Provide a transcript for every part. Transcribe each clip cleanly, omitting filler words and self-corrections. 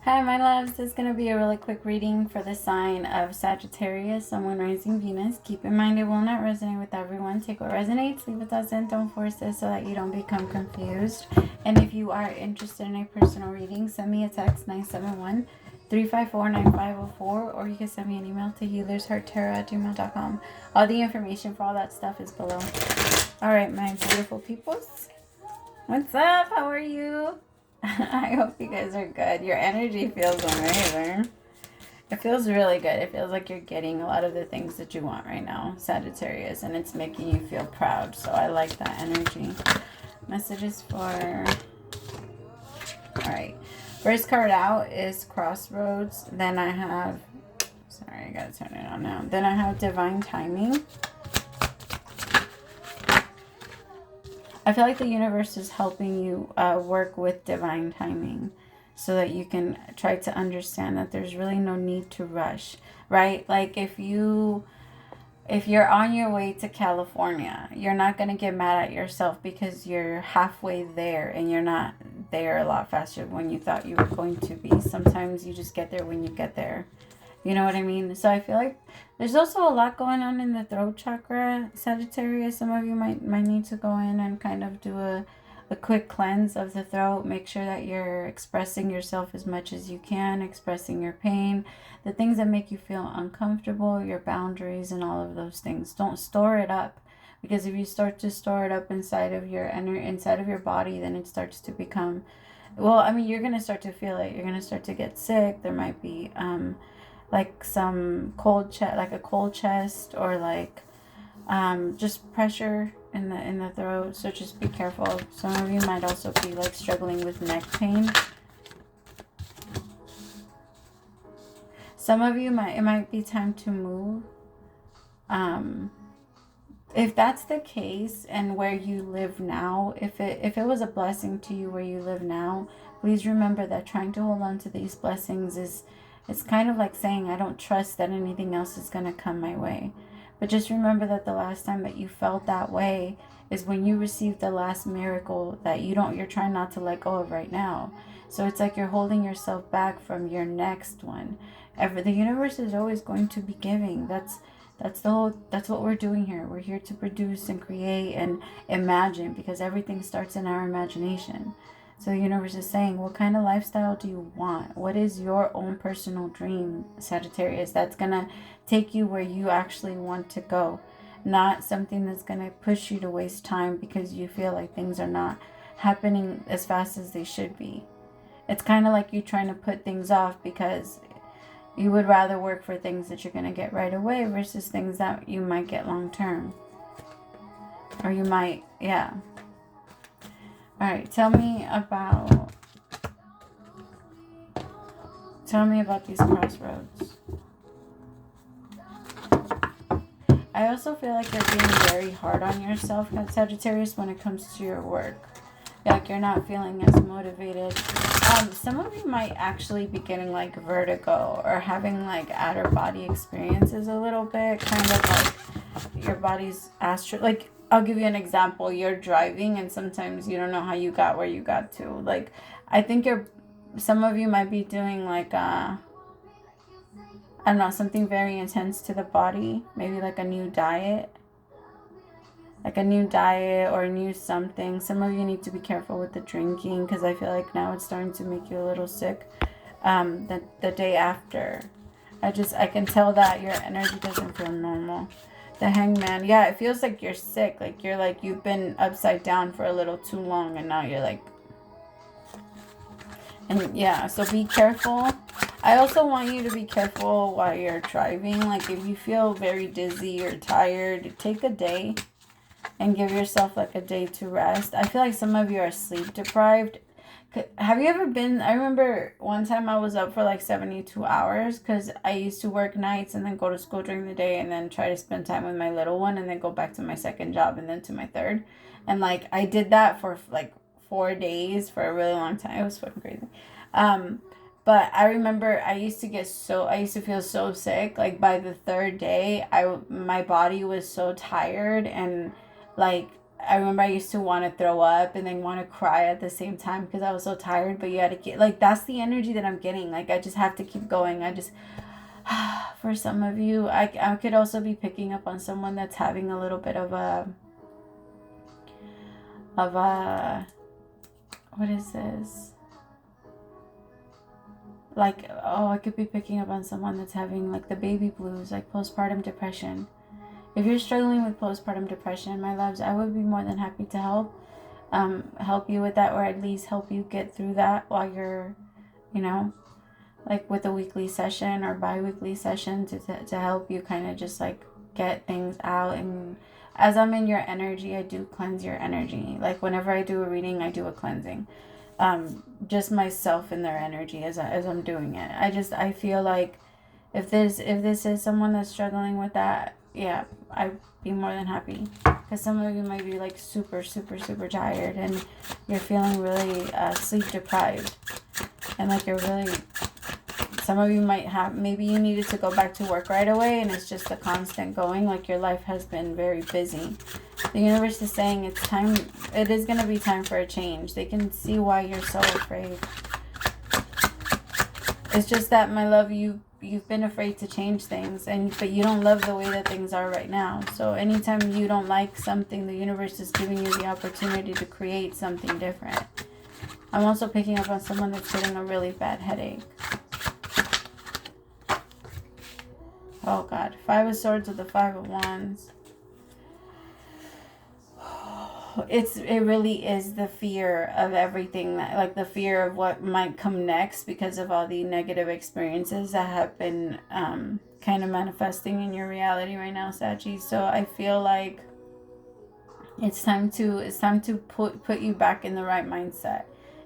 Hi, my loves. This is going to be a really quick reading for the sign of Sagittarius, Sun, Moon, Rising, Venus. Keep in mind it will not resonate with everyone. Take what resonates, leave what doesn't. Don't force it so that you don't become confused. And if you are interested in a personal reading, send me a text 971-354-9504, or you can send me an email to HealersHeartTarot@gmail.com. All the information for all that stuff is below. All right, my beautiful peoples. What's up? How are you? I hope you guys are good. Your energy feels amazing. It feels really good. It feels like you're getting a lot of the things that you want right now, Sagittarius, and it's making you feel proud. So I like that energy. Messages for... Alright. First card out is Crossroads. Then I have... Sorry, I gotta turn it on now. Then I have Divine Timing. I feel like the universe is helping you work with divine timing so that you can try to understand that there's really no need to rush, right? Like if you're on your way to California, you're not going to get mad at yourself because you're halfway there and you're not there a lot faster when you thought you were going to be. Sometimes you just get there when you get there. You know what I mean? So I feel like there's also a lot going on in the throat chakra, Sagittarius. Some of you might need to go in and kind of do a quick cleanse of the throat. Make sure that you're expressing yourself as much as you can, expressing your pain, the things that make you feel uncomfortable, your boundaries, and all of those things. Don't store it up, because if you start to store it up inside of your inside of your body, then it starts to become, well, I mean, you're going to start to feel it. You're going to start to get sick. There might be like some like a cold chest, or like just pressure in the throat. So just be careful. Some of you might also be like struggling with neck pain. Some of you it might be time to move. If that's the case, and where you live now, if it was a blessing to you where you live now, please remember that trying to hold on to these blessings it's kind of like saying, I don't trust that anything else is going to come my way. But just remember that the last time that you felt that way is when you received the last miracle that you're trying not to let go of right now. So it's like you're holding yourself back from your next one. The universe is always going to be giving. That's what we're doing here. We're here to produce and create and imagine, because everything starts in our imagination. So the universe is saying, what kind of lifestyle do you want? What is your own personal dream, Sagittarius, that's going to take you where you actually want to go? Not something that's going to push you to waste time because you feel like things are not happening as fast as they should be. It's kind of like you trying to put things off because you would rather work for things that you're going to get right away versus things that you might get long term. Or you might, yeah. Alright, tell me about these crossroads. I also feel like you're being very hard on yourself, Sagittarius, when it comes to your work. Like you're not feeling as motivated. Some of you might actually be getting like vertigo or having like outer body experiences a little bit, kind of like your body's like, I'll give you an example. You're driving and sometimes you don't know how you got where you got to. Like, I think some of you might be doing like I don't know, something very intense to the body. Maybe like a new diet. Like a new diet or a new something. Some of you need to be careful with the drinking, because I feel like now it's starting to make you a little sick. The day after. I can tell that your energy doesn't feel normal. The Hangman, yeah, it feels like you're sick. Like you've been upside down for a little too long, and now you're like, and yeah, so be careful. I also want you to be careful while you're driving. Like if you feel very dizzy or tired, take a day and give yourself like a day to rest. I feel like some of you are sleep deprived. Have you ever been, I remember one time I was up for like 72 hours because I used to work nights and then go to school during the day and then try to spend time with my little one and then go back to my second job and then to my third. And like I did that for like 4 days for a really long time. It was fucking crazy. But I remember I used to feel so sick. Like by the third day, my body was so tired, and like I remember I used to want to throw up and then want to cry at the same time because I was so tired. But you had to get, like, that's the energy that I'm getting. Like, I just have to keep going. I just, for some of you, I could also be picking up on someone that's having a little bit of a, what is this? Like, oh, I could be picking up on someone that's having like the baby blues, like postpartum depression. If you're struggling with postpartum depression, my loves, I would be more than happy to help you with that, or at least help you get through that while you're, you know, like with a weekly session or bi-weekly session to help you kind of just like get things out. And as I'm in your energy, I do cleanse your energy. Like whenever I do a reading, I do a cleansing. Just myself in their energy as I'm doing it. I feel like if this is someone that's struggling with that, yeah, I'd be more than happy. Because some of you might be like super, super, super tired and you're feeling really sleep deprived. And like you're really, some of you might have, maybe you needed to go back to work right away and it's just a constant going, like your life has been very busy. The universe is saying it's time, it is going to be time for a change. They can see why you're so afraid. It's just that, my love, you've been afraid to change things, but you don't love the way that things are right now. So anytime you don't like something, the universe is giving you the opportunity to create something different. I'm also picking up on someone that's getting a really bad headache. Oh God, 5 of Swords with the 5 of Wands. It really is the fear of everything, that, like the fear of what might come next because of all the negative experiences that have been kind of manifesting in your reality right now, Saggy. So I feel like it's time to put you back in the right mindset.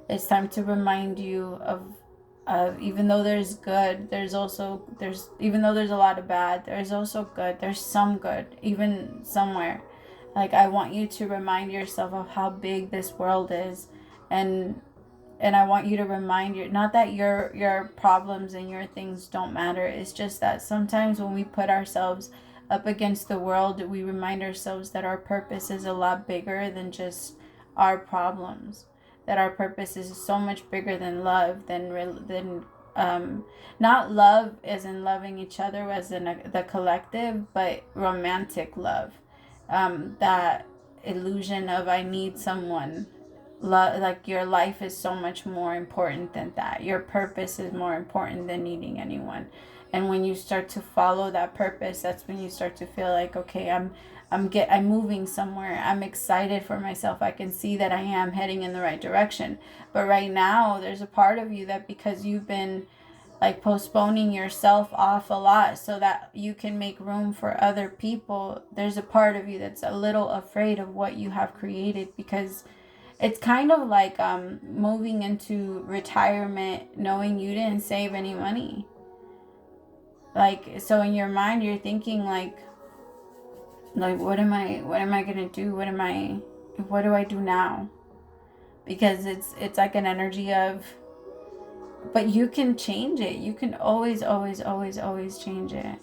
It's time to remind you of even though there's good, even though there's a lot of bad, there's also good. There's some good, even somewhere. Like, I want you to remind yourself of how big this world is, and I want you to remind you, not that your problems and your things don't matter. It's just that sometimes when we put ourselves up against the world, we remind ourselves that our purpose is a lot bigger than just our problems. That our purpose is so much bigger than love, than not love as in loving each other as in the collective, but romantic love. That illusion of I need someone. Like your life is so much more important than that. Your purpose is more important than needing anyone. And when you start to follow that purpose, that's when you start to feel like, okay, I'm moving somewhere. I'm excited for myself. I can see that I am heading in the right direction. But right now, there's a part of you that, because you've been like postponing yourself off a lot so that you can make room for other people, there's a part of you that's a little afraid of what you have created, because it's kind of like moving into retirement knowing you didn't save any money. Like, so in your mind you're thinking like what am I gonna do? What do I do now? Because it's like an energy of, but you can change it. You can always change it.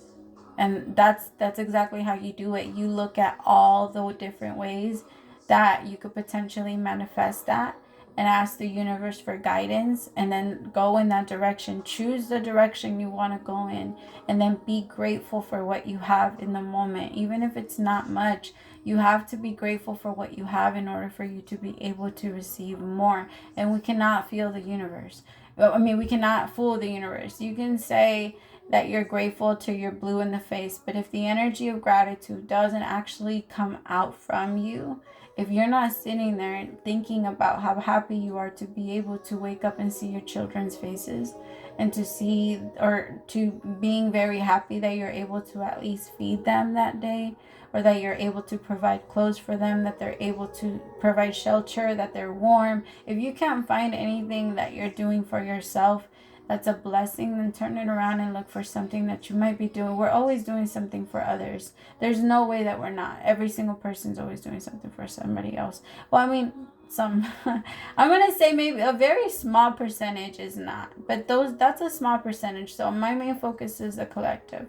And that's exactly how you do it. You look at all the different ways that you could potentially manifest that, and ask the universe for guidance, and then go in that direction. Choose the direction you want to go in, and then be grateful for what you have in the moment. Even if it's not much, you have to be grateful for what you have in order for you to be able to receive more. And we cannot feel the universe. We cannot fool the universe. You can say that you're grateful till you're blue in the face, but if the energy of gratitude doesn't actually come out from you, if you're not sitting there thinking about how happy you are to be able to wake up and see your children's faces, and to see, or to being very happy that you're able to at least feed them that day, or that you're able to provide clothes for them, that they're able to provide shelter, that they're warm. If you can't find anything that you're doing for yourself that's a blessing, then turn it around and look for something that you might be doing. We're always doing something for others. There's no way that we're not. Every single person's always doing something for somebody else. Well, I mean, some I'm going to say maybe a very small percentage is not, but that's a small percentage. So my main focus is the collective.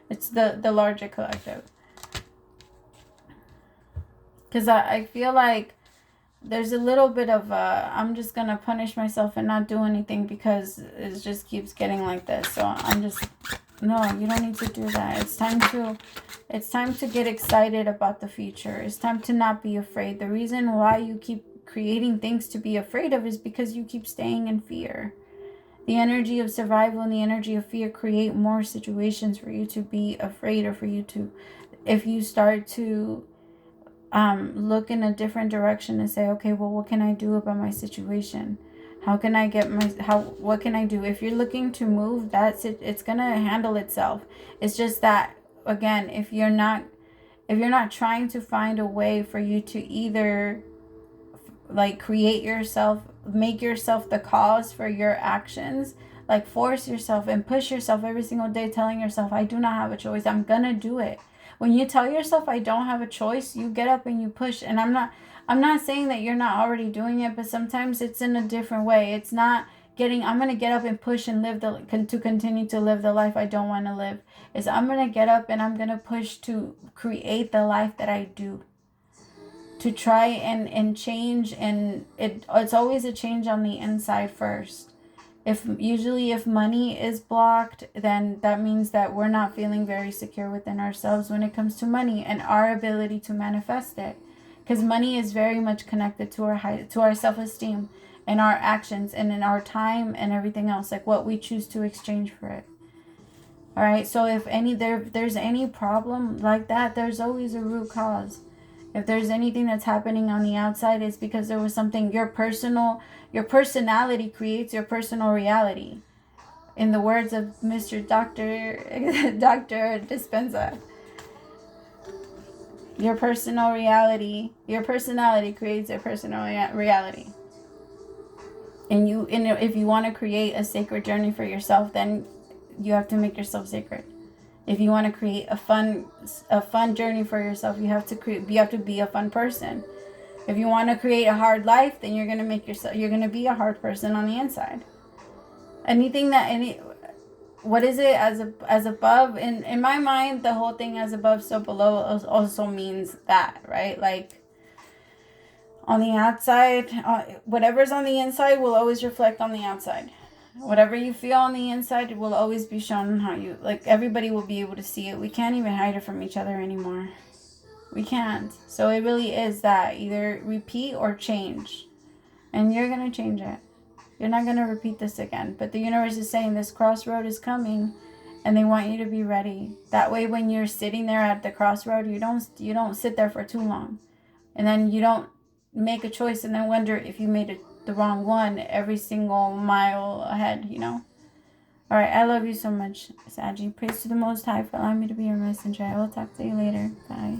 It's the larger collective. Because I feel like there's a little bit of I'm just gonna punish myself and not do anything because it just keeps getting like this. So I'm just, no, you don't need to do that. It's time to get excited about the future. It's time to not be afraid. The reason why you keep creating things to be afraid of is because you keep staying in fear. The energy of survival and the energy of fear create more situations for you to be afraid, or for you to, if you start to look in a different direction and say, okay, well, what can I do about my situation? How can I get what can I do? If you're looking to move, that's it. It's going to handle itself. It's just that, again, if you're not trying to find a way for you to either like create yourself, make yourself the cause for your actions, like force yourself and push yourself every single day, telling yourself, I do not have a choice, I'm going to do it. When you tell yourself I don't have a choice, you get up and you push. And I'm not saying that you're not already doing it, but sometimes it's in a different way. It's not getting, I'm going to get up and push and to continue to live the life I don't want to live. It's I'm going to get up and I'm going to push to create the life that I do. To try and change, and it's always a change on the inside first. If money is blocked, then that means that we're not feeling very secure within ourselves when it comes to money and our ability to manifest it. Because money is very much connected to our self-esteem and our actions and in our time and everything else, like what we choose to exchange for it. All right, so if there's any problem like that, there's always a root cause. If there's anything that's happening on the outside, it's because there was something. Your personality creates your personal reality. In the words of Mr. Dr. Dispenza, your personality creates your personal reality. And if you want to create a sacred journey for yourself, then you have to make yourself sacred. If you want to create a fun journey for yourself, you have to be a fun person. If you want to create a hard life, then you're going to be a hard person on the inside. What is it as above? In my mind, the whole thing as above, so below also means that, right? Like on the outside, whatever's on the inside will always reflect on the outside. Whatever you feel on the inside, it will always be shown how you, like, everybody will be able to see it. We can't even hide it from each other anymore. We can't. So it really is that either repeat or change. And you're going to change it. You're not going to repeat this again. But the universe is saying this crossroad is coming and they want you to be ready. That way when you're sitting there at the crossroad, you don't sit there for too long. And then you don't make a choice and then wonder if you made the wrong one every single mile ahead, All right, I love you so much, Saggy. Praise to the Most High for allowing me to be your messenger. I will talk to you later. Bye.